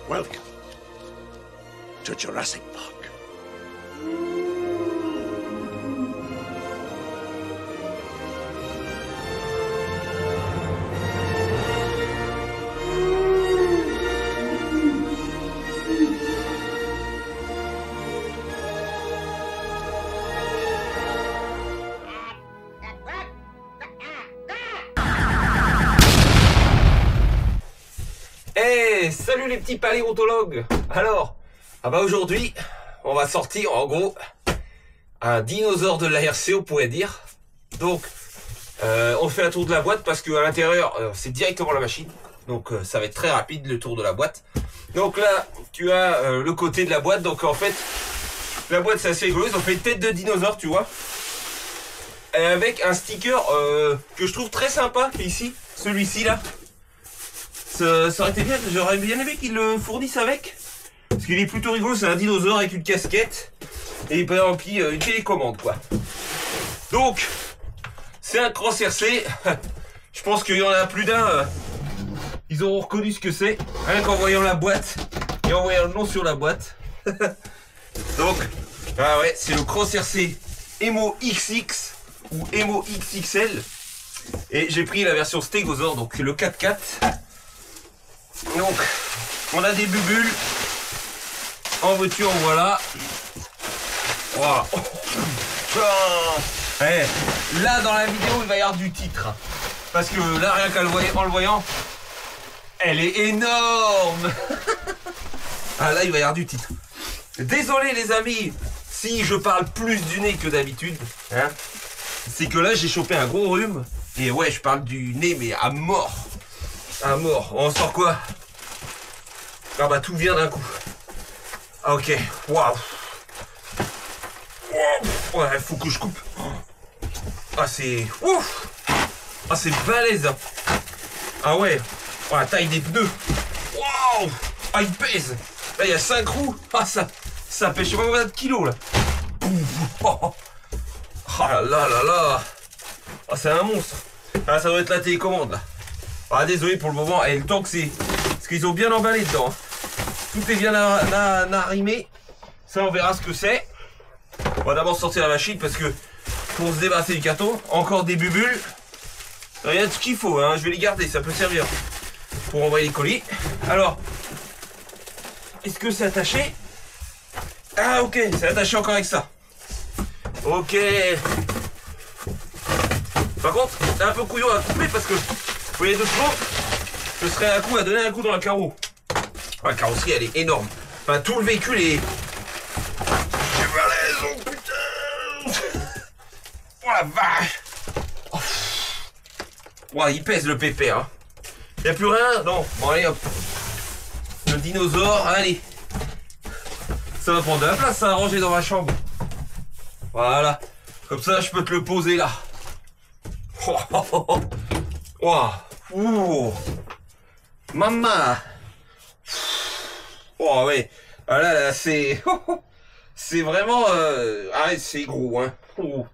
Welcome to Jurassic Park. Hey, salut les petits paléontologues. Alors, aujourd'hui, on va sortir en gros un dinosaure de l'ARC, on pourrait dire. Donc, on fait un tour de la boîte parce qu'à l'intérieur, c'est directement la machine. Donc, ça va être très rapide le tour de la boîte. Donc là, tu as le côté de la boîte. Donc en fait, la boîte c'est assez rigolo. Ils ont fait une tête de dinosaure, tu vois. Et avec un sticker que je trouve très sympa ici, celui-ci là. Ça aurait été bien, j'aurais bien aimé qu'ils le fournissent avec. Parce qu'il est plutôt rigolo, c'est un dinosaure avec une casquette. Et par exemple, une télécommande quoi. Donc, c'est un Cross RC. Je pense qu'il y en a plus d'un. Ils auront reconnu ce que c'est. Rien qu'en voyant la boîte. Et en voyant le nom sur la boîte. Donc, ah ouais, c'est le Cross RC Emo XX ou Emo XXL. Et j'ai pris la version Stégosaure, donc le 4x4. Donc, on a des bubules. En voiture, voilà. Wow. Ouais. Là, dans la vidéo, il va y avoir du titre. Parce que là, rien en le voyant, elle est énorme. Ah là, il va y avoir du titre. Désolé les amis, si je parle plus du nez que d'habitude. Hein, c'est que là, j'ai chopé un gros rhume. Et ouais, je parle du nez, mais à mort. À mort. On sort quoi? Ah bah tout vient d'un coup. Ah, ok. Waouh. Ouais, faut que je coupe. Ah c'est... Ouf. Ah c'est balèze. Ah ouais. Oh, la taille des pneus. Waouh. Ah il pèse. Là il y a 5 roues. Ah ça pèse je sais pas combien de kilos là. Oh là là là là. Ah c'est un monstre. Ah ça doit être la télécommande là. Ah désolé pour le moment, et le temps que c'est... Parce qu'ils ont bien emballé dedans. Hein. Tout est bien arrimé. Ça on verra ce que c'est. On va d'abord sortir la machine parce que pour se débarrasser du carton, encore des bubules. Rien de ce qu'il faut, hein. Je vais les garder, ça peut servir pour envoyer les colis. Alors, est-ce que c'est attaché? Ah ok, c'est attaché encore avec ça. Ok. Par contre, c'est un peu couillon à couper parce que vous voyez doucement, je serais à donner un coup dans la carreau. La carrosserie elle est énorme. Enfin tout le véhicule est... C'est balèze, oh putain. Oh la vache. Oh. Ouais, il pèse le pépère. Hein. Y a plus rien? Non. Bon allez hop. Le dinosaure, allez. Ça va prendre de la place, ça à ranger dans ma chambre. Voilà. Comme ça je peux te le poser là. Oh, oh, oh, oh. Wow. Ouh. Maman. Oh ouais. Ah là c'est... c'est vraiment... Ah c'est gros hein. Oh.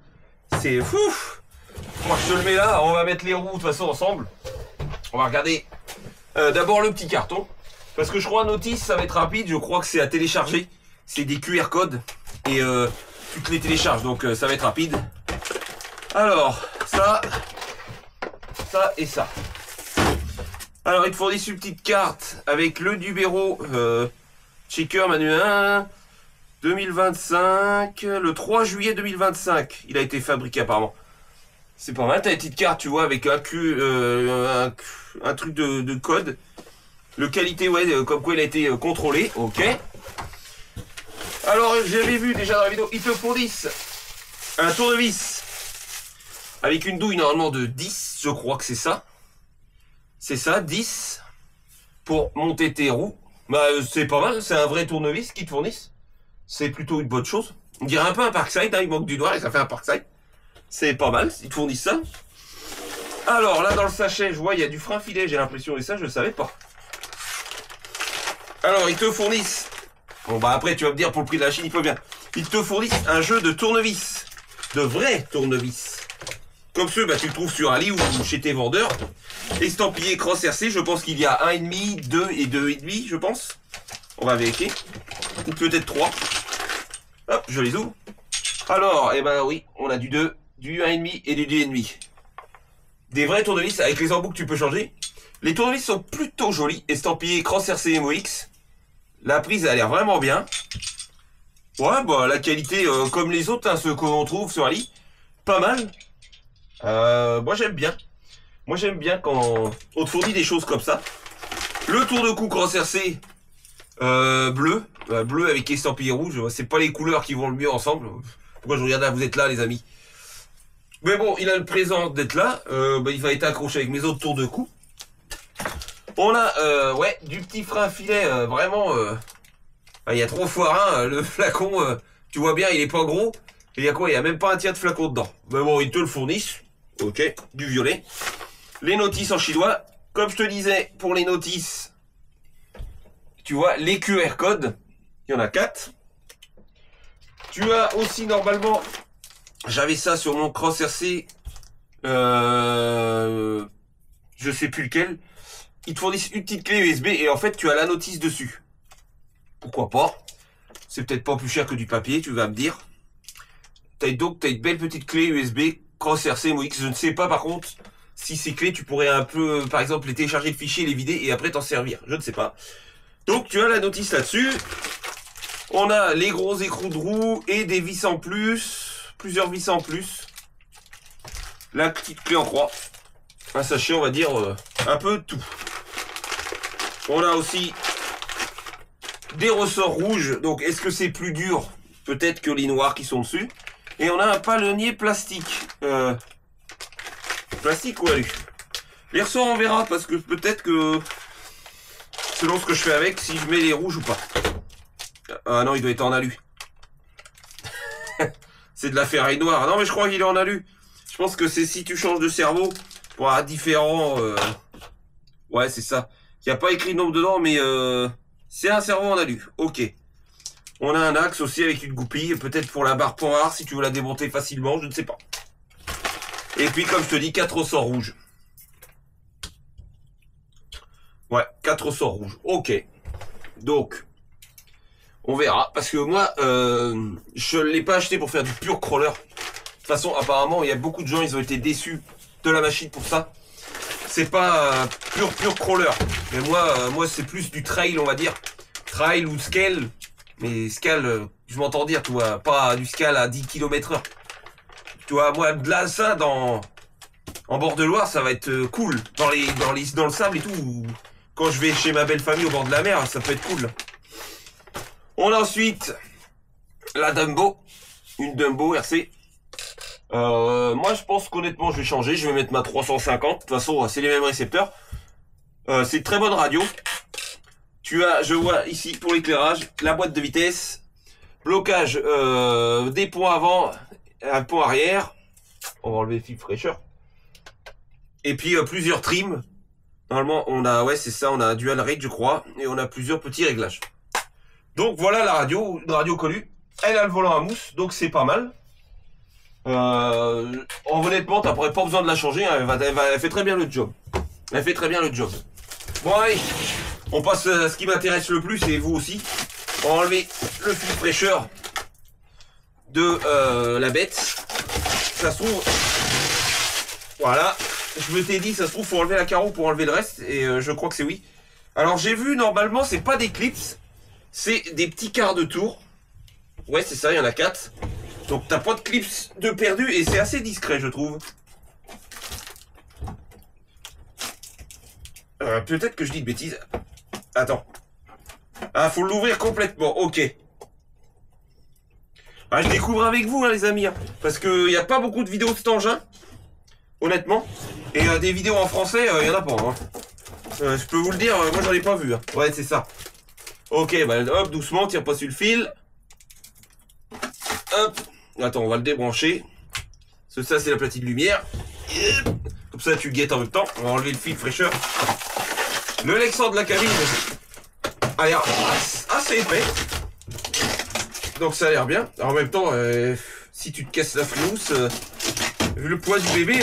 C'est fou. Moi je te le mets là, on va mettre les roues de toute façon ensemble. On va regarder d'abord le petit carton. Parce que je crois notice ça va être rapide, je crois que c'est à télécharger. C'est des QR codes. Et tu te les télécharges, donc ça va être rapide. Alors, ça et ça. Alors, ils te fournissent une petite carte avec le numéro checker manuel 1 2025, le 3 juillet 2025. Il a été fabriqué apparemment. C'est pas mal, t'as une petite carte, tu vois, avec un truc de code. Le qualité, ouais, comme quoi il a été contrôlé, ok. Alors, j'avais vu déjà dans la vidéo, ils te fournissent un tournevis avec une douille normalement de 10, je crois que c'est ça. C'est ça, 10 pour monter tes roues. Bah, c'est pas mal, c'est un vrai tournevis qu'ils te fournissent. C'est plutôt une bonne chose. On dirait un peu un Parkside, hein, il manque du doigt et ça fait un Parkside. C'est pas mal, ils te fournissent ça. Alors, là dans le sachet, je vois, il y a du frein filet, j'ai l'impression, et ça, je ne savais pas. Alors, ils te fournissent... Bon, bah après, tu vas me dire, pour le prix de la Chine, il faut bien. Ils te fournissent un jeu de tournevis. De vrais tournevis. Comme ceux, bah, tu le trouves sur Ali ou chez tes vendeurs. Estampillé Cross RC, je pense qu'il y a 1,5, 2 et 2,5, je pense. On va vérifier. Ou peut-être 3. Hop, je les ouvre. Alors, eh ben oui, on a du 2, du 1,5 et du 2,5. Des vrais tournevis avec les embouts que tu peux changer. Les tournevis sont plutôt jolis, estampillés Cross RC MOX. La prise a l'air vraiment bien. Ouais, bah la qualité comme les autres, hein, ceux qu'on trouve sur Ali, pas mal. Moi j'aime bien. Moi j'aime bien quand on te fournit des choses comme ça. Le tour de cou Cross RC bleu, bleu avec estampillé rouge. C'est pas les couleurs qui vont le mieux ensemble. Pourquoi je regarde là, vous êtes là les amis. Mais bon, il a le présent d'être là. Bah, il va être accroché avec mes autres tours de cou. On a ouais, du petit frein à filet vraiment. Il y a 3 fois 1. Le flacon, tu vois bien, il est pas gros. Et il y a quoi? Il y a même pas un tiers de flacon dedans. Mais bon, ils te le fournissent. Ok, du violet. Les notices en chinois. Comme je te disais, pour les notices, tu vois, les QR codes, il y en a 4. Tu as aussi normalement, j'avais ça sur mon Cross RC, je sais plus lequel. Ils te fournissent une petite clé USB et en fait tu as la notice dessus. Pourquoi pas? C'est peut-être pas plus cher que du papier, tu vas me dire. Donc t'as une belle petite clé USB Cross RC MOX. Je ne sais pas par contre si ces clés tu pourrais un peu, par exemple, les télécharger le fichier, les vider et après t'en servir. Je ne sais pas. Donc tu as la notice là-dessus. On a les gros écrous de roue et des vis en plus. Plusieurs vis en plus. La petite clé en croix. Un sachet, on va dire, un peu tout. On a aussi des ressorts rouges. Donc est-ce que c'est plus dur? Peut-être que les noirs qui sont dessus. Et on a un palonnier plastique. Plastique ou alu? Les ressorts on verra parce que peut-être que selon ce que je fais avec, si je mets les rouges ou pas. Ah non, il doit être en alu. C'est de la ferraille noire. Non mais je crois qu'il est en alu. Je pense que c'est si tu changes de cerveau pour avoir différents... Ouais c'est ça. Il n'y a pas écrit le nombre dedans mais c'est un cerveau en alu. Ok. On a un axe aussi avec une goupille. Peut-être pour la barre point rare si tu veux la démonter facilement. Je ne sais pas. Et puis comme je te dis, 4 ressorts rouges. Ouais, 4 ressorts rouges. Ok. Donc, on verra. Parce que moi, je ne l'ai pas acheté pour faire du pur crawler. De toute façon, apparemment, il y a beaucoup de gens, ils ont été déçus de la machine pour ça. C'est pas pur crawler. Mais moi c'est plus du trail, on va dire. Trail ou scale. Mais scale, je m'entends dire, tu vois, pas du scale à 10 km/h. Tu vois, moi, de là, ça, en bord de Loire, ça va être cool. Dans le sable et tout. Quand je vais chez ma belle famille au bord de la mer, ça peut être cool. On a ensuite la Dumbo. Une Dumbo RC. Moi, je pense qu'honnêtement, je vais changer. Je vais mettre ma 350. De toute façon, c'est les mêmes récepteurs. C'est une très bonne radio. Tu as, je vois ici, pour l'éclairage, la boîte de vitesse. Blocage des ponts avant, un pont arrière. On va enlever le fil fraîcheur. Et puis plusieurs trims. Normalement, on a, ouais, c'est ça, on a un dual rate, je crois. Et on a plusieurs petits réglages. Donc voilà la radio, une radio connue. Elle a le volant à mousse, donc c'est pas mal. Honnêtement, t'aurais pas besoin de la changer. Hein, elle fait très bien le job. Elle fait très bien le job. Bon, allez, on passe à ce qui m'intéresse le plus, et vous aussi. On va enlever le fil fraîcheur de la bête. Ça se trouve... Voilà. Je me t'ai dit, ça se trouve, faut enlever la carreau pour enlever le reste. Et je crois que c'est oui. Alors, j'ai vu, normalement, c'est pas des clips. C'est des petits quarts de tour. Ouais, c'est ça, il y en a 4. Donc, t'as pas de clips de perdu. Et c'est assez discret, je trouve. Peut-être que je dis de bêtises. Attends. Ah, faut l'ouvrir complètement. Ok. Ah, je découvre avec vous, hein, les amis. Hein, parce qu'il n'y a pas beaucoup de vidéos de cet engin. Honnêtement. Et des vidéos en français, il n'y en a pas. Hein. Je peux vous le dire, moi j'en ai pas vu. Hein. Ouais, c'est ça. Ok, bah hop, doucement, tire pas sur le fil. Hop. Attends, on va le débrancher. Parce que ça, c'est la platine de lumière. Comme ça, tu guettes en même temps. On va enlever le fil fraîcheur. Le Lexan de la cabine a l'air assez épais. Donc ça a l'air bien. Alors, en même temps, si tu te casses la frimousse, vu le poids du bébé,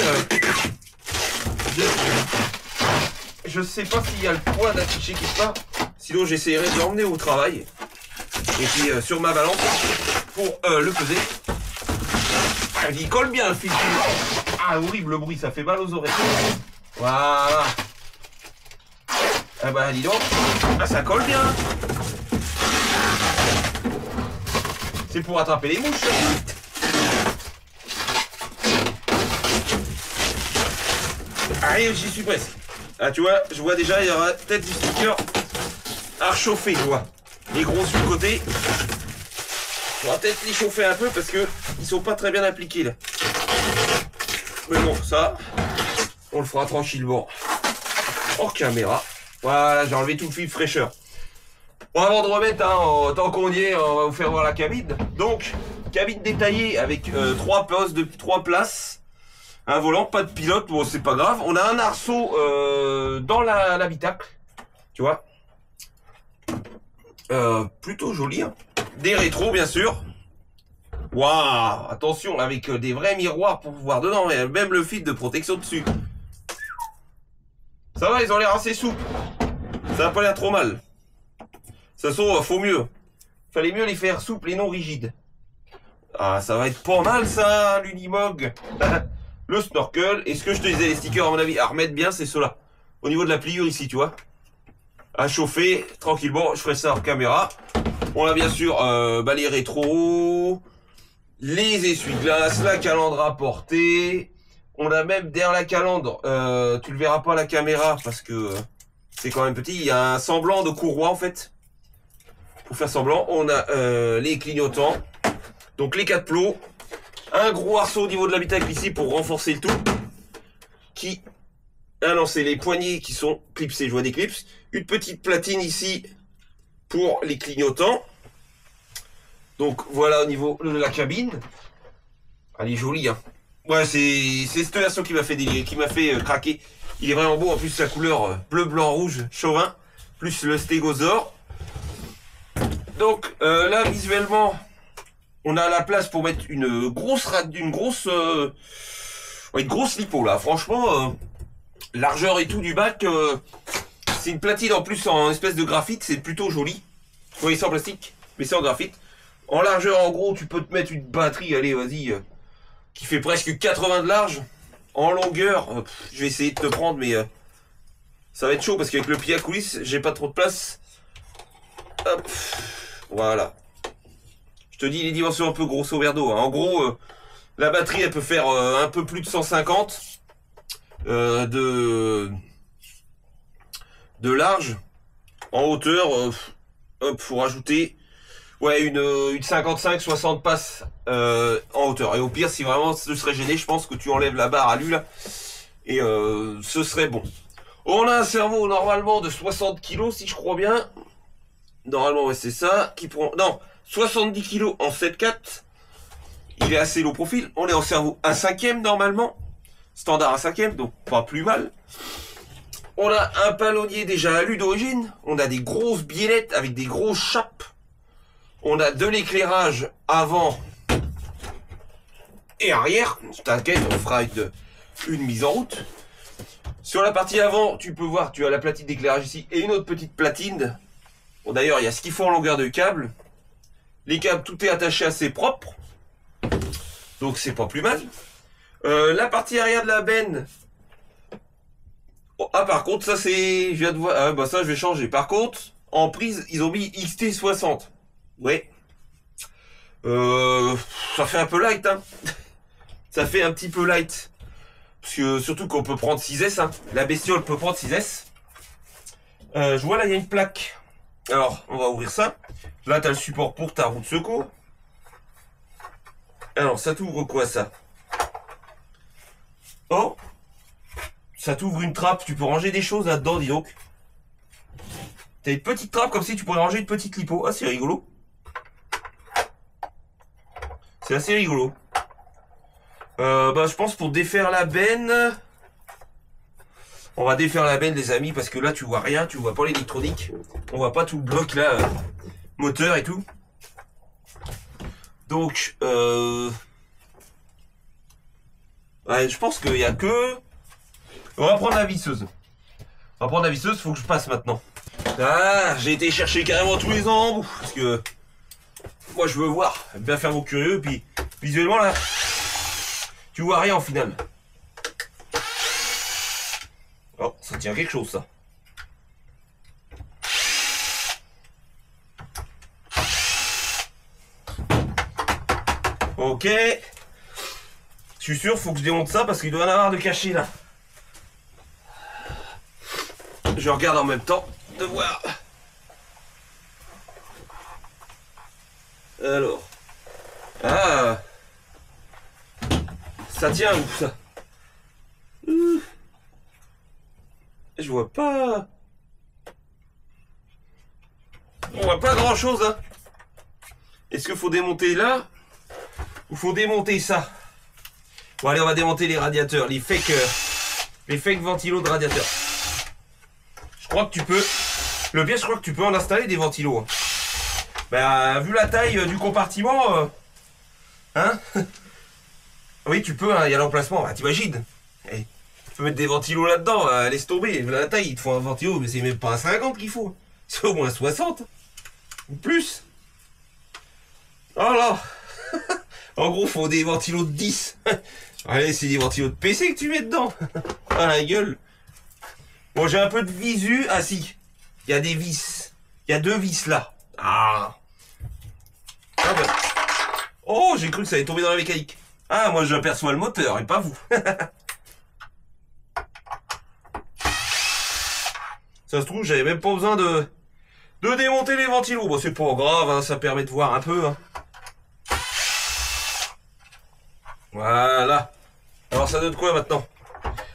je sais pas s'il y a le poids d'afficher quelque part. Sinon, j'essaierai de l'emmener au travail. Et puis sur ma balance pour le peser. Ah, il colle bien le fil. Ah, horrible le bruit, ça fait mal aux oreilles. Voilà. Ah bah dis donc, ah, ça colle bien. C'est pour attraper les mouches. Allez, j'y suis presque. Ah tu vois, je vois déjà, il y aura peut-être du sticker à rechauffer, je vois. Les gros sur le côté. On va peut-être les chauffer un peu parce que ils sont pas très bien appliqués là. Mais bon, ça, on le fera tranquillement. Hors caméra. Voilà, j'ai enlevé tout le fil fraîcheur. Bon, avant de remettre, hein, tant qu'on y est, on va vous faire voir la cabine. Donc, cabine détaillée avec 3 postes de 3 places. Un volant, pas de pilote, bon c'est pas grave. On a un arceau dans l'habitacle. Tu vois. Plutôt joli. Hein. Des rétros, bien sûr. Waouh, attention, avec des vrais miroirs pour voir dedans. Et même le fil de protection dessus. Ça va, ils ont l'air assez souples. Ça n'a pas l'air trop mal. De toute façon, faut mieux. Fallait mieux les faire souples et non rigides. Ah, ça va être pas mal ça, l'Unimog. Le snorkel. Et ce que je te disais, les stickers, à mon avis, à remettre bien, c'est ceux-là. Au niveau de la pliure ici, tu vois. À chauffer tranquillement. Je ferai ça en caméra. On a bien sûr les rétros, les essuie-glaces, la calandre à portée. On a même derrière la calandre, tu le verras pas à la caméra parce que c'est quand même petit. Il y a un semblant de courroie en fait. Pour faire semblant, on a les clignotants. Donc les 4 plots. Un gros arceau au niveau de l'habitacle ici pour renforcer le tout. Qui... Ah non, c'est les poignées qui sont clipsées. Je vois des clips. Une petite platine ici pour les clignotants. Donc voilà au niveau de la cabine. Elle est jolie, hein. Ouais, c'est cette version qui m'a fait délirer, qui m'a fait craquer. Il est vraiment beau. En plus, la couleur bleu, blanc, rouge, chauvin. Plus le stégosaure. Donc là, visuellement, on a la place pour mettre une grosse lipo là. Franchement, largeur et tout du bac, c'est une platine en plus en espèce de graphite, c'est plutôt joli. Vous voyez, c'est en plastique, mais c'est en graphite. En largeur, en gros, tu peux te mettre une batterie, allez, vas-y, qui fait presque 80 de large. En longueur, je vais essayer de te prendre, mais ça va être chaud parce qu'avec le pied à coulisses, j'ai pas trop de place. Hop, voilà. Je te dis les dimensions un peu grosso merdo. Hein. En gros, la batterie, elle peut faire un peu plus de 150 de large. En hauteur, hop, faut rajouter ouais, une 55-60 passes en hauteur. Et au pire, si vraiment ce serait gêné, je pense que tu enlèves la barre à l'huile et ce serait bon. On a un cerveau normalement de 60 kg, si je crois bien. Normalement, ouais, c'est ça. Qui prend... Non, 70 kg en 7/4. Il est assez low profil. On est en cerveau 1/5 normalement. Standard 1/5, donc pas plus mal. On a un palonnier déjà alu d'origine. On a des grosses biellettes avec des grosses chapes. On a de l'éclairage avant et arrière. T'inquiète, on fera une mise en route. Sur la partie avant, tu peux voir, tu as la platine d'éclairage ici et une autre petite platine. Bon, d'ailleurs, il y a ce qu'il faut en longueur de câble. Les câbles, tout est attaché assez propre. Donc, c'est pas plus mal. La partie arrière de la benne. Oh, ah, par contre, ça, c'est... Je viens de voir... Ah, bah ça, je vais changer. Par contre, en prise, ils ont mis XT60. Ouais. Ça fait un peu light, hein. Ça fait un petit peu light. Parce que, surtout qu'on peut prendre 6S, hein. La bestiole peut prendre 6S. Je vois là, il y a une plaque. Alors, on va ouvrir ça. Là, tu as le support pour ta roue de secours. Alors, ça t'ouvre quoi, ça? Oh! Ça t'ouvre une trappe. Tu peux ranger des choses là-dedans, dis donc. T'as une petite trappe comme si tu pourrais ranger une petite lipo. Ah, c'est rigolo. C'est assez rigolo. Bah, je pense pour défaire la benne... On va défaire la benne, les amis, parce que là, tu vois rien. Tu vois pas l'électronique. On voit pas tout le bloc, là. Moteur et tout. Donc, ouais, je pense qu'il y a que... On va prendre la visseuse. On va prendre la visseuse, faut que je passe maintenant. Ah, j'ai été chercher carrément tous les embouts, parce que moi je veux voir, bien faire vos curieux, puis visuellement là, tu vois rien en final. Oh, ça tient quelque chose ça. Ok. Je suis sûr, faut que je démonte ça parce qu'il doit y en avoir de caché là. Je regarde en même temps de voir. Alors. Ah. Ça tient où ça? Je vois pas. On voit pas grand chose hein. Est-ce qu'il faut démonter là? Ou faut démonter ça? Bon allez, on va démonter les radiateurs, les fake ventilos de radiateurs. Je crois que tu peux. Le pire, je crois que tu peux en installer des ventilos. Hein. Bah, vu la taille du compartiment, hein? Oui, tu peux, hein, il y a l'emplacement, bah, t'imagines. Hey, tu peux mettre des ventilos là-dedans, laisse tomber. La taille, il te faut un ventilo, mais c'est même pas un 50 qu'il faut. C'est au moins 60. Ou plus. Oh là. En gros, faut des ventilos de 10. Allez, c'est des ventilos de PC que tu mets dedans. Ah la gueule. Bon, j'ai un peu de visu. Ah si. Il y a des vis. Il y a 2 vis là. Ah. Ah bah. Oh, j'ai cru que ça allait tomber dans la mécanique. Ah, moi j'aperçois le moteur et pas vous. Ça se trouve, j'avais même pas besoin de démonter les ventilos. Bon, c'est pas grave, hein, ça permet de voir un peu. Hein. Voilà. Alors ça donne quoi maintenant?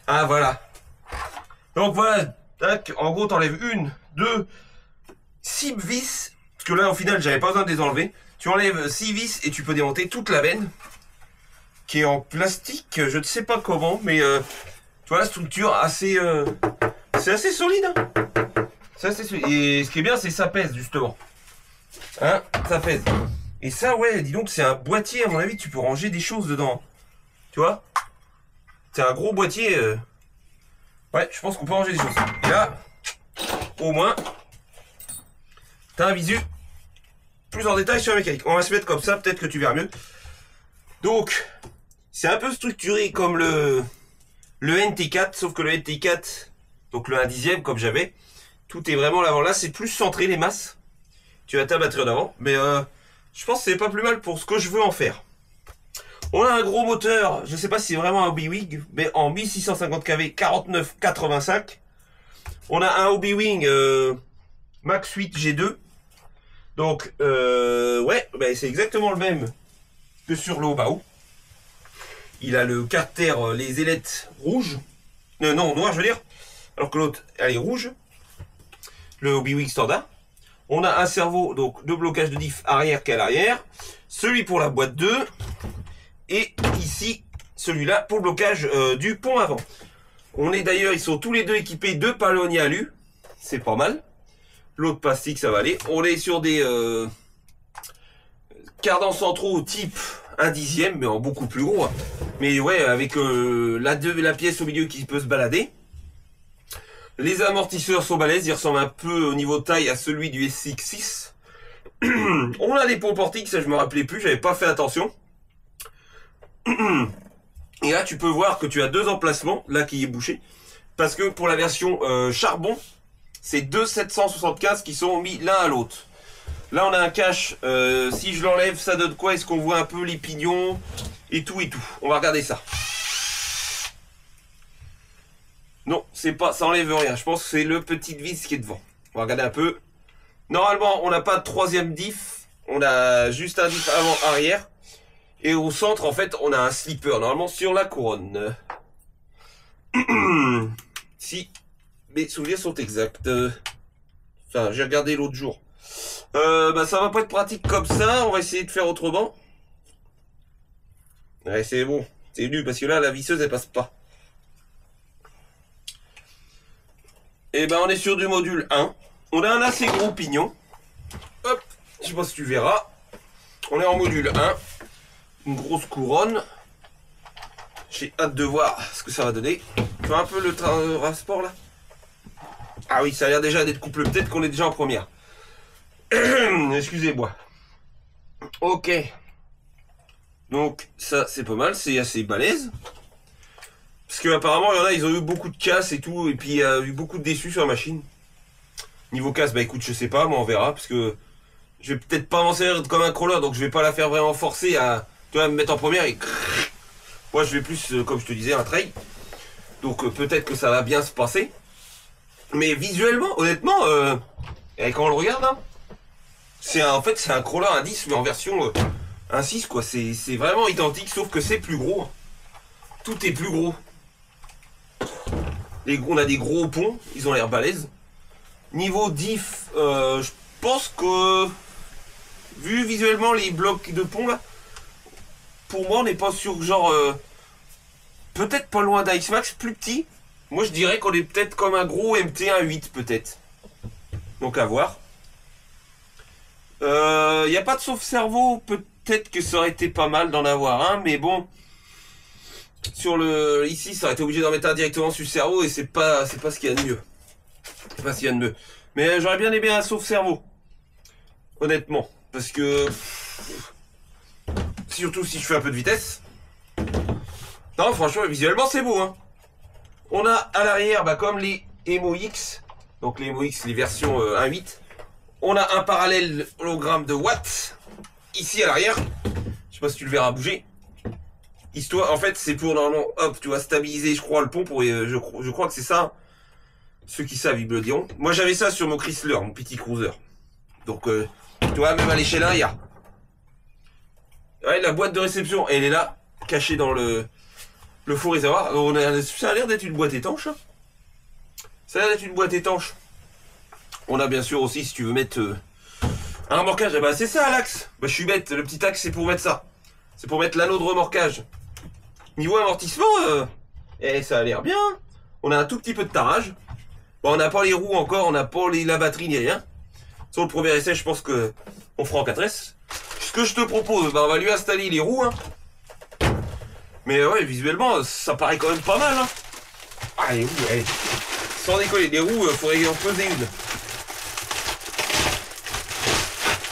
Ah voilà. Donc voilà. Tac. En gros, t'enlèves 1, 2, 6 vis. Parce que là, au final, j'avais pas besoin de les enlever. Tu enlèves 6 vis et tu peux démonter toute la benne. Qui est en plastique. Je ne sais pas comment. Mais tu vois la structure assez... c'est assez solide. Hein. C'est assez solide. Et ce qui est bien, c'est que ça pèse justement. Hein? Ça pèse. Et ça, ouais, dis donc, c'est un boîtier. À mon avis, tu peux ranger des choses dedans. Tu vois? C'est un gros boîtier. Ouais, je pense qu'on peut ranger des choses. Et là, au moins, t'as un visu plus en détail sur la mécanique. On va se mettre comme ça, peut-être que tu verras mieux. Donc, c'est un peu structuré comme le NT4, sauf que le NT4, donc le 1/10, comme j'avais, tout est vraiment l'avant. Là, c'est plus centré, les masses. Tu as ta batterie en avant. Mais je pense que c'est pas plus mal pour ce que je veux en faire. On a un gros moteur, je sais pas si c'est vraiment un Hobbywing, mais en 1650 kV 49,85. On a un Hobbywing Max 8 G2. Donc, ouais, ben c'est exactement le même que sur le Hobaou. Il a le carter, les ailettes rouges. Non, noir, je veux dire. Alors que l'autre, elle est rouge. Le Hobbywing standard. On a un servo, donc de blocage de diff arrière qu'à l'arrière. Celui pour la boîte 2. Et ici, celui-là pour le blocage du pont avant. On est d'ailleurs, ils sont tous les deux équipés de palonniers alu. C'est pas mal. L'autre plastique, ça va aller. On est sur des cardans centraux type 1/10, mais en beaucoup plus gros. Hein. Mais ouais, avec la pièce au milieu qui peut se balader. Les amortisseurs sont balèzes, ils ressemblent un peu au niveau de taille à celui du SX6. On a des pompes portiques, ça je me rappelais plus, j'avais pas fait attention. Et là tu peux voir que tu as 2 emplacements, là qui est bouché. Parce que pour la version charbon, c'est 2 775 qui sont mis l'un à l'autre. Là on a un cache, si je l'enlève ça donne quoi? Est-ce qu'on voit un peu les pignons et tout? On va regarder ça. Non, c'est pas, ça enlève rien. Je pense que c'est le petit vis qui est devant. On va regarder un peu. Normalement, on n'a pas de 3e diff. On a juste un diff avant-arrière. Et au centre, en fait, on a un slipper. Normalement, sur la couronne. Si mes souvenirs sont exacts. Enfin, j'ai regardé l'autre jour. Bah, ça va pas être pratique comme ça. On va essayer de faire autrement. Ouais, c'est bon. C'est nul parce que là, la visseuse, elle passe pas. Et ben on est sur du module 1. On a un assez gros pignon. Hop, je sais pas si tu verras. On est en module 1. Une grosse couronne. J'ai hâte de voir ce que ça va donner. Tu vois un peu le transport là. Ah oui, ça a l'air déjà d'être couplé. Peut-être qu'on est déjà en première. Excusez-moi. Ok. Donc, ça, c'est pas mal. C'est assez balèze. Parce que apparemment, il y en a, ils ont eu beaucoup de casses et tout. Et puis, il y a eu beaucoup de déçus sur la machine. Niveau casse, bah écoute, je sais pas. Moi, on verra. Parce que je vais peut-être pas m'en servir comme un crawler. Donc, je vais pas la faire vraiment forcer à, tu vois, me mettre en première. Et moi, je vais plus, comme je te disais, un trail. Donc, peut-être que ça va bien se passer. Mais visuellement, honnêtement, et quand on le regarde, hein, en fait, c'est un crawler, un 10, mais en version 1.6, quoi. C'est vraiment identique, sauf que c'est plus gros. Tout est plus gros. On a des gros ponts, ils ont l'air balèzes. Niveau diff, je pense que, vu visuellement les blocs de pont, là, pour moi, on n'est pas sur genre, peut-être pas loin d'Ice Max, plus petit. Moi, je dirais qu'on est peut-être comme un gros MT1 8, peut-être. Donc, à voir. Il n'y a pas de sauve-cerveau. Peut-être que ça aurait été pas mal d'en avoir un. Mais bon. Ici, ça aurait été obligé d'en mettre un directement sur le cerveau. Et c'est pas ce qu'il y a de mieux. C'est pas ce qu'il y a de mieux. Mais j'aurais bien aimé un sauve-cerveau. Honnêtement. Parce que... Surtout si je fais un peu de vitesse. Non, franchement, visuellement, c'est beau, hein. On a à l'arrière, bah, comme les Emo X, donc les Emo X, les versions 1.8, on a un parallèle hologramme de Watt, ici à l'arrière, je sais pas si tu le verras bouger, histoire, en fait c'est pour normalement, hop, tu vois, stabiliser, je crois, le pont, pour, je crois que c'est ça, ceux qui savent, ils me le diront. Moi j'avais ça sur mon Chrysler, mon petit cruiser, donc, tu vois, même à l'échelle 1, il y a, ouais, la boîte de réception, elle est là, cachée dans le faux réservoir. Ça a l'air d'être une boîte étanche. Hein. Ça a l'air d'être une boîte étanche. On a bien sûr aussi, si tu veux mettre un remorquage, bah c'est ça l'axe. Bah je suis bête, le petit axe c'est pour mettre ça. C'est pour mettre l'anneau de remorquage. Niveau amortissement, ça a l'air bien. On a un tout petit peu de tarage. Bon, on n'a pas les roues encore, on n'a pas la batterie ni rien. Sur le premier essai, je pense que on fera en 4S. Ce que je te propose, bah on va lui installer les roues. Hein. Mais ouais, visuellement, ça paraît quand même pas mal. Hein. Ah, les roues, allez. Sans décoller, les roues, faudrait en peser une.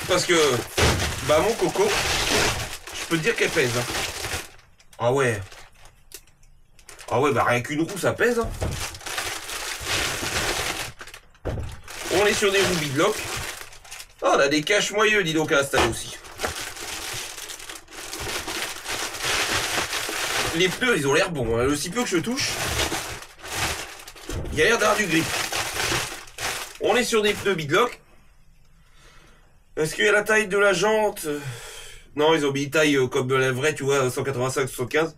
Parce que, bah mon coco, je peux te dire qu'elle pèse. Hein. Ah ouais. Ah ouais, bah rien qu'une roue, ça pèse. Hein. On est sur des roues bidlock. Ah, on a des caches moyeux, dis donc, à installer aussi. Les pneus, ils ont l'air bons. Hein. Aussi peu que je touche, il y a l'air d'avoir du grip. On est sur des pneus bidlock. Est-ce qu'il y a la taille de la jante? Non, ils ont mis taille comme la vraie, tu vois, 185-75.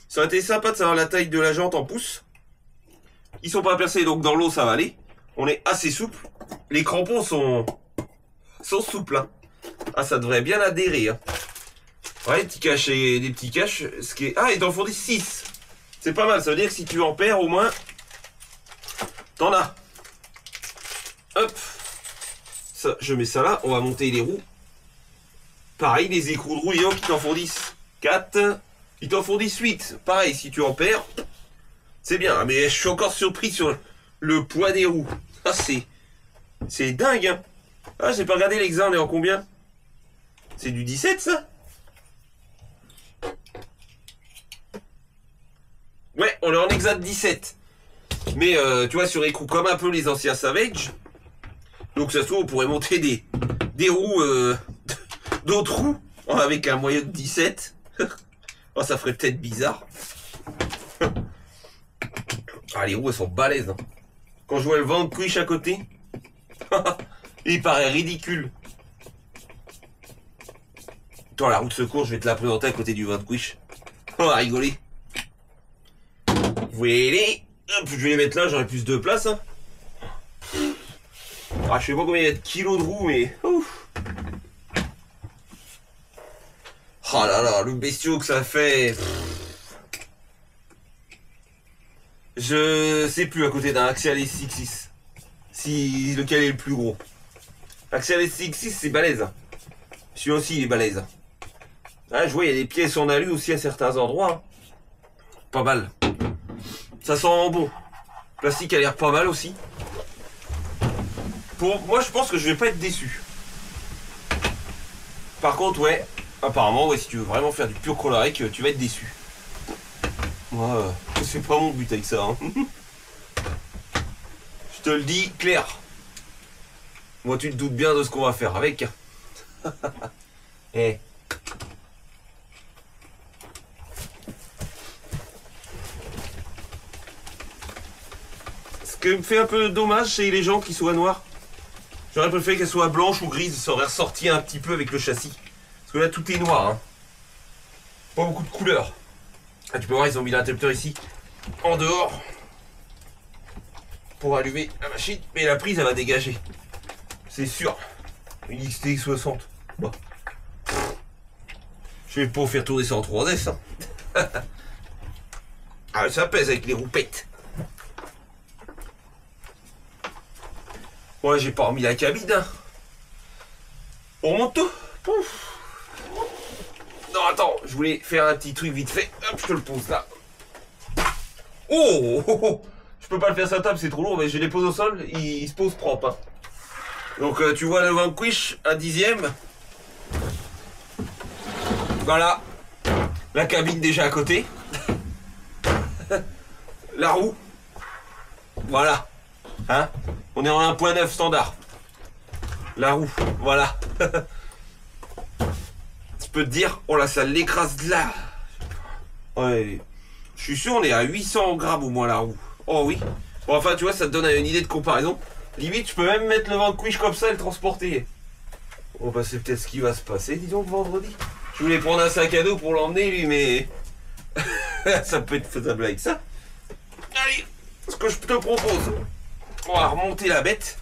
Ça aurait été sympa de savoir la taille de la jante en pouces. Ils sont pas percés, donc dans l'eau, ça va aller. On est assez souple. Les crampons sont souples. Hein. Ah, ça devrait bien adhérer. Hein. Ouais, des petits caches et des petits caches. Ce qui est... Ah, ils t'en font des 6. C'est pas mal, ça veut dire que si tu en perds au moins, t'en as. Hop. Ça, je mets ça là, on va monter les roues. Pareil, les écrous de roue, ils t'en font 10. 4. Ils t'en font 18. Pareil, si tu en perds, c'est bien. Mais je suis encore surpris sur le poids des roues. Ah, c'est dingue, hein. Ah, j'ai pas regardé l'examen, on est en combien? C'est du 17, ça? Ouais, on est en exact 17. Mais tu vois, sur écrou comme un peu les anciens Savage. Donc ça se trouve, on pourrait monter des roues, d'autres roues, avec un moyen de 17. Oh, ça ferait peut-être bizarre. Ah, les roues, elles sont balèzes. Hein. Quand je vois le Vanquish à côté, il paraît ridicule. Toi, la roue de secours, je vais te la présenter à côté du Vanquish. On va rigoler. Voilà. Hop, je vais les mettre là, j'aurai plus de place. Hein. Ah, je sais pas combien il y a de kilos de roues, mais... Ouf. Oh là là, le bestiau que ça fait. Je sais plus à côté d'un Axial S66. Si lequel est le plus gros. Axial S66, c'est balèze. Celui-là aussi, il est balèze. Ah, je vois, il y a des pièces en alu aussi à certains endroits. Pas mal. Ça sent bon. Le plastique a l'air pas mal aussi. Moi, je pense que je vais pas être déçu. Par contre, ouais, apparemment, ouais, si tu veux vraiment faire du pur colorique, tu vas être déçu. Moi, c'est pas mon but avec ça. Hein. Je te le dis clair. Moi, tu te doutes bien de ce qu'on va faire avec. Eh. Ce qui me fait un peu dommage, c'est les gens qui soient noirs. J'aurais préféré qu'elle soit blanche ou grise, ça aurait ressorti un petit peu avec le châssis. Parce que là, tout est noir. Hein. Pas beaucoup de couleurs. Ah, tu peux voir, ils ont mis l'interrupteur ici, en dehors, pour allumer la machine. Mais la prise, elle va dégager. C'est sûr. Une XTX 60. Bon. Je vais pas faire tourner ça en 3S. Hein. Ah, ça pèse avec les roupettes. Ouais, j'ai pas remis la cabine. Hein. On remonte tout. Pouf. Non, attends, je voulais faire un petit truc vite fait. Hop, je te le pose là. Oh, oh, oh. Je peux pas le faire sur la table, c'est trop lourd, mais je les pose au sol, il se pose propre. Hein. Donc, tu vois le Vanquish, un 10e. Voilà. La cabine déjà à côté. La roue. Voilà. Hein? On est en 1.9 standard. La roue, voilà. Je peux te dire, oh là, ça l'écrase de là. Ouais. Je suis sûr, on est à 800 grammes au moins la roue. Oh oui. Bon, enfin, tu vois, ça te donne une idée de comparaison. Limite, je peux même mettre le Vanquish comme ça et le transporter. Bon, bah, c'est peut-être ce qui va se passer, disons, vendredi. Je voulais prendre un sac à dos pour l'emmener, lui, mais... ça peut être faisable avec ça. Allez, ce que je te propose, on va remonter la bête.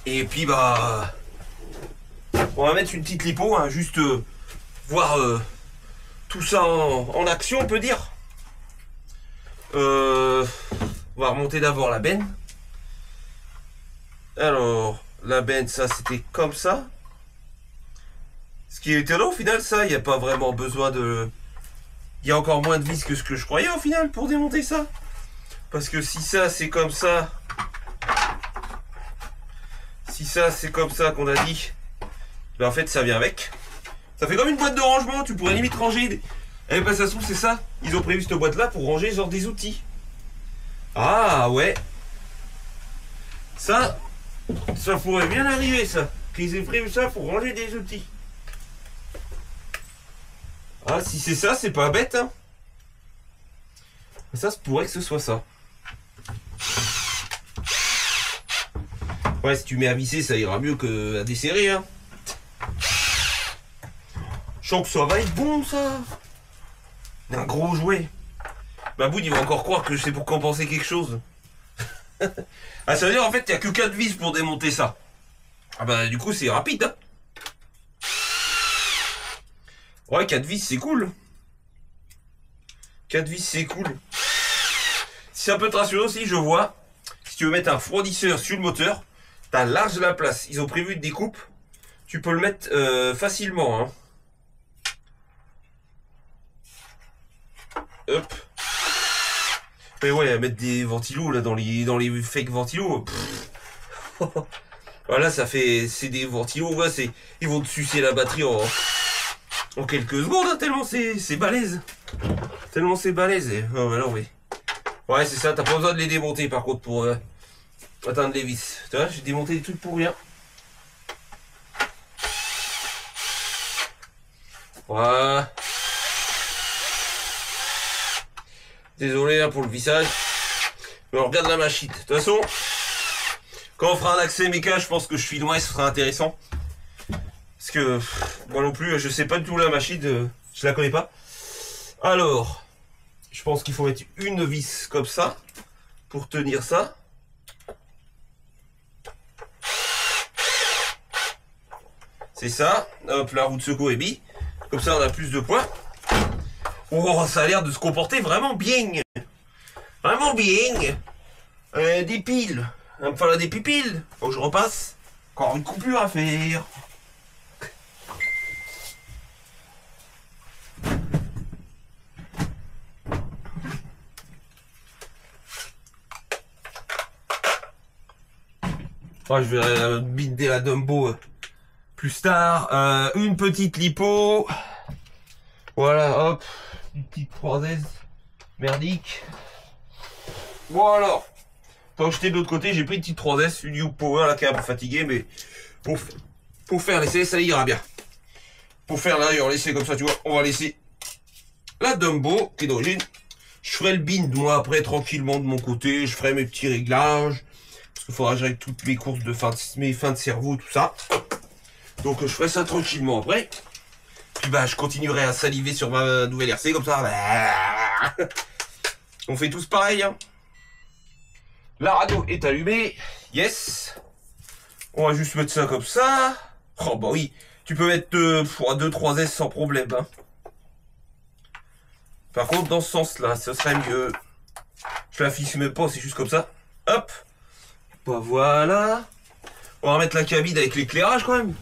Et puis, bah... on va mettre une petite lipo, hein, juste voir tout ça en action, on peut dire. On va remonter d'abord la benne. Alors, la benne, ça, c'était comme ça. Ce qui est étonnant, au final, ça, il n'y a pas vraiment besoin de... Il y a encore moins de vis que ce que je croyais, au final, pour démonter ça. Parce que si ça, c'est comme ça... Si ça, c'est comme ça qu'on a dit... Ben, en fait, ça vient avec. Ça fait comme une boîte de rangement, tu pourrais limite ranger... Des... Eh ben, ça se trouve, c'est ça. Ils ont prévu cette boîte-là pour ranger, genre, des outils. Ah, ouais. Ça pourrait bien arriver, ça. Qu'ils aient prévu ça pour ranger des outils. Ah, si c'est ça, c'est pas bête, hein. Ça pourrait que ce soit ça. Ouais, si tu mets à visser, ça ira mieux que à desserrer, hein. Je sens que ça va être bon, ça. Un gros jouet. Baboud, il va encore croire que c'est pour compenser quelque chose. Ah, ça veut dire, en fait, il n'y a que 4 vis pour démonter ça. Ah bah, du coup, c'est rapide, hein. Ouais, 4 vis, c'est cool. 4 vis, c'est cool. Si ça peut te rassurer aussi, je vois, si tu veux mettre un refroidisseur sur le moteur, t'as large la place. Ils ont prévu une découpe. Tu peux le mettre facilement. Hein. Hop. Mais ouais, mettre des ventilos là dans les fake ventilos. Voilà, ça fait... C'est des ventilos, ouais, ils vont te sucer la batterie en quelques secondes, hein, tellement c'est balèze. Tellement c'est balèze. Oh, bah non, oui. Ouais, c'est ça, t'as pas besoin de les démonter par contre pour atteindre les vis. Tu vois, j'ai démonté des trucs pour rien. Voilà. Désolé hein, pour le vissage. Mais on regarde la machine. De toute façon, quand on fera un accès méca, je pense que je suis loin, ce sera intéressant. Parce que moi non plus, je sais pas du tout la machine, je la connais pas. Alors, je pense qu'il faut mettre une vis comme ça pour tenir ça. C'est ça. Hop, la roue de secours est mise. Comme ça, on a plus de poids. Oh, ça a l'air de se comporter vraiment bien. Vraiment bien. Des piles. Il va me falloir des pipiles. Faut que je repasse. Encore une coupure à faire. Oh, je vais binder la Dumbo plus tard. Une petite lipo. Voilà, hop. Une petite 3S merdique. Voilà. Tant que j'étais de l'autre côté, j'ai pris une petite 3S, une You Power, là, qui est un peu fatiguée, mais pour faire l'essai, ça ira bien. Pour faire là, on laisser comme ça, tu vois, on va laisser la Dumbo, qui est d'origine. Je ferai le bind, moi, après, tranquillement, de mon côté. Je ferai mes petits réglages. Parce qu'il faudra que j'aille toutes mes courses de mes fins de cerveau, tout ça. Donc, je ferai ça tranquillement après. Puis, bah, je continuerai à saliver sur ma nouvelle RC, comme ça. On fait tous pareil, hein. La radio est allumée. Yes. On va juste mettre ça comme ça. Oh, bah oui. Tu peux mettre 2-3 S sans problème, hein. Par contre, dans ce sens-là, ce serait mieux. Je la fixe même pas, c'est juste comme ça. Hop. Bah voilà. On va mettre la cabine avec l'éclairage quand même.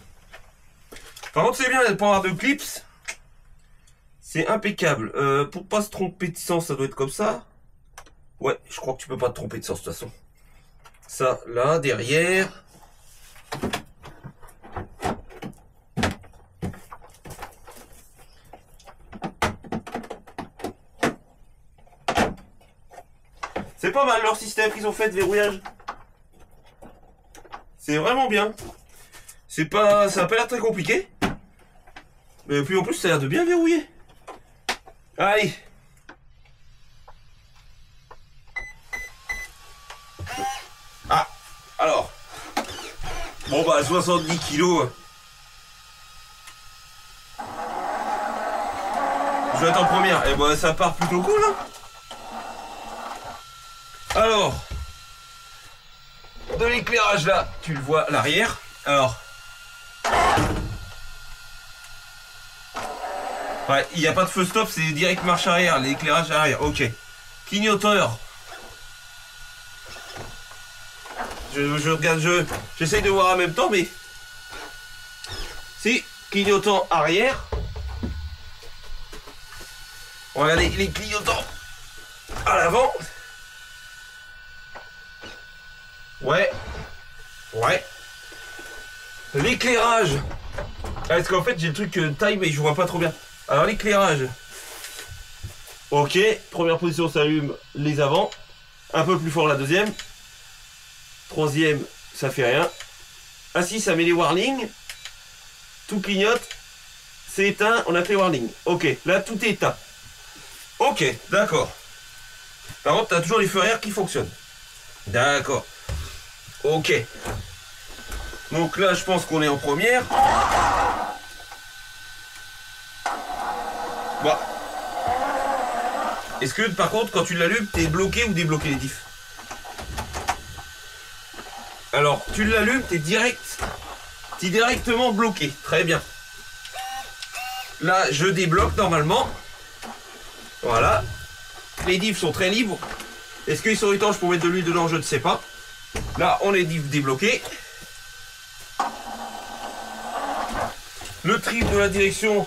Par contre, c'est bien de pas avoir de clips. C'est impeccable. Pour pas se tromper de sens, ça doit être comme ça. Ouais, je crois que tu peux pas te tromper de sens de toute façon. Ça, là, derrière. C'est pas mal leur système qu'ils ont fait de verrouillage. C'est vraiment bien. C'est pas, ça a pas l'air très compliqué. Mais puis en plus ça a l'air de bien verrouiller. Allez. Ah, alors. Bon bah 70 kilos. Je vais être en première. Et bah ça part plutôt cool, hein. Alors, de l'éclairage là, tu le vois à l'arrière. Alors, ouais, il n'y a pas de feu stop, c'est direct marche arrière, l'éclairage arrière. Ok. Clignoteur. Je regarde, j'essaye de voir en même temps, mais c'est clignotant arrière. Regardez les clignotants à l'avant. Ouais. Ouais. L'éclairage. Parce qu'en fait j'ai le truc taille mais je vois pas trop bien. Alors l'éclairage. Ok. Première position s'allume les avant. Un peu plus fort la deuxième. Troisième ça fait rien. Ah si ça met les warnings. Tout clignote. C'est éteint. On a fait les warnings. Ok. Là tout est éteint. Ok. D'accord. Par contre t'as toujours les feux arrière qui fonctionnent. D'accord. Ok. Donc là, je pense qu'on est en première. Bon. Est-ce que, par contre, quand tu l'allumes, t'es bloqué ou débloqué les diffs? Alors, tu l'allumes, t'es directement bloqué. Très bien. Là, je débloque normalement. Voilà. Les diffs sont très libres. Est-ce qu'ils sont étanches pour mettre de l'huile dedans? Je ne sais pas. Là, on est débloqué. Le trip de la direction,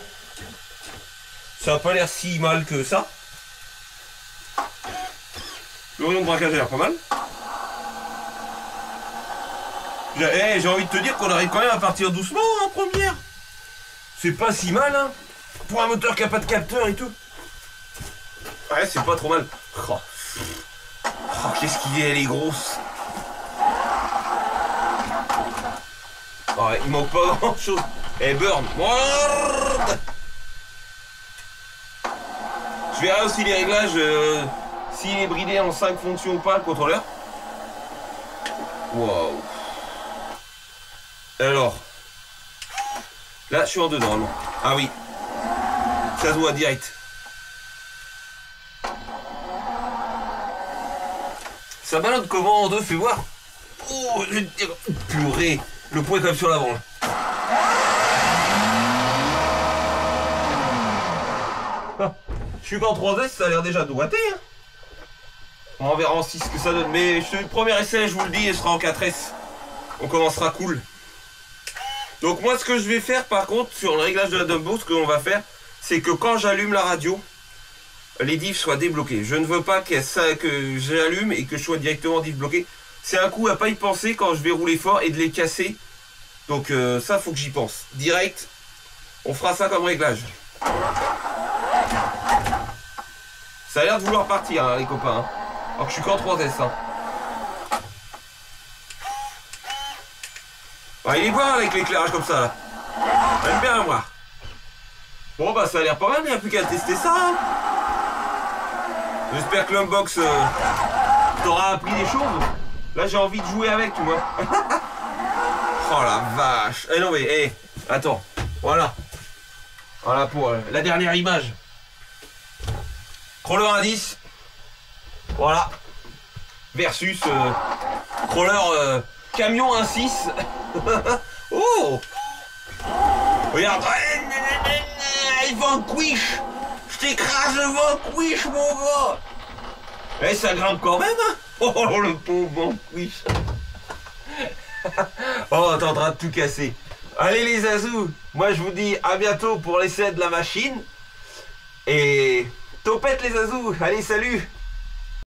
ça n'a pas l'air si mal que ça. Le rayon de braquage a l'air pas mal. J'ai envie de te dire qu'on arrive quand même à partir doucement en première. C'est pas si mal, hein. Pour un moteur qui n'a pas de capteur et tout. Ouais, c'est pas trop mal. Oh, qu'est-ce qu'il est, elle est grosse. Ouais, il manque pas grand chose. Eh, burn. Je verrai aussi les réglages, s'il est bridé en 5 fonctions ou pas, le contrôleur. Wow. Alors. Là, je suis en dedans, non. Ah oui. Ça se voit direct. Ça balade comment en deux, fais voir. Oh, je vais te dire. Purée. Le poids est quand même sur l'avant. Ah, je suis qu'en 3S, ça a l'air déjà doigté. Hein. On verra en 6 ce que ça donne. Mais le premier essai, je vous le dis, il sera en 4S. On commencera cool. Donc moi, ce que je vais faire, par contre, sur le réglage de la Dumbo, ce qu'on va faire, c'est que quand j'allume la radio, les diffs soient débloqués. Je ne veux pas que j'allume et que je sois directement diff bloqué. c'est un coup à pas y penser quand je vais rouler fort et de les casser. Donc ça, faut que j'y pense. Direct, on fera ça comme réglage. Ça a l'air de vouloir partir, hein, les copains. Hein. Alors que je suis qu'en 3S. Hein. Ah, il est bon avec l'éclairage comme ça, là. J'aime bien, moi. Bon, bah, ça a l'air pas mal, il n'y a plus qu'à tester ça. Hein. J'espère que l'unbox t'aura appris des choses. Là, j'ai envie de jouer avec, tu vois. Oh la vache. Eh non, mais, eh, attends. Voilà. Voilà pour la dernière image. Crawler 1.10. Voilà. Versus crawler camion 1.6. Oh. Regarde. Il vanquish. Je t'écrase le vanquish, mon gars. Eh, ça grimpe quand même, hein. Oh, le pauvre vanquish. Oh, t'es en train de tout casser. Allez les azous, moi je vous dis à bientôt pour l'essai de la machine. Et topette les azous, allez salut.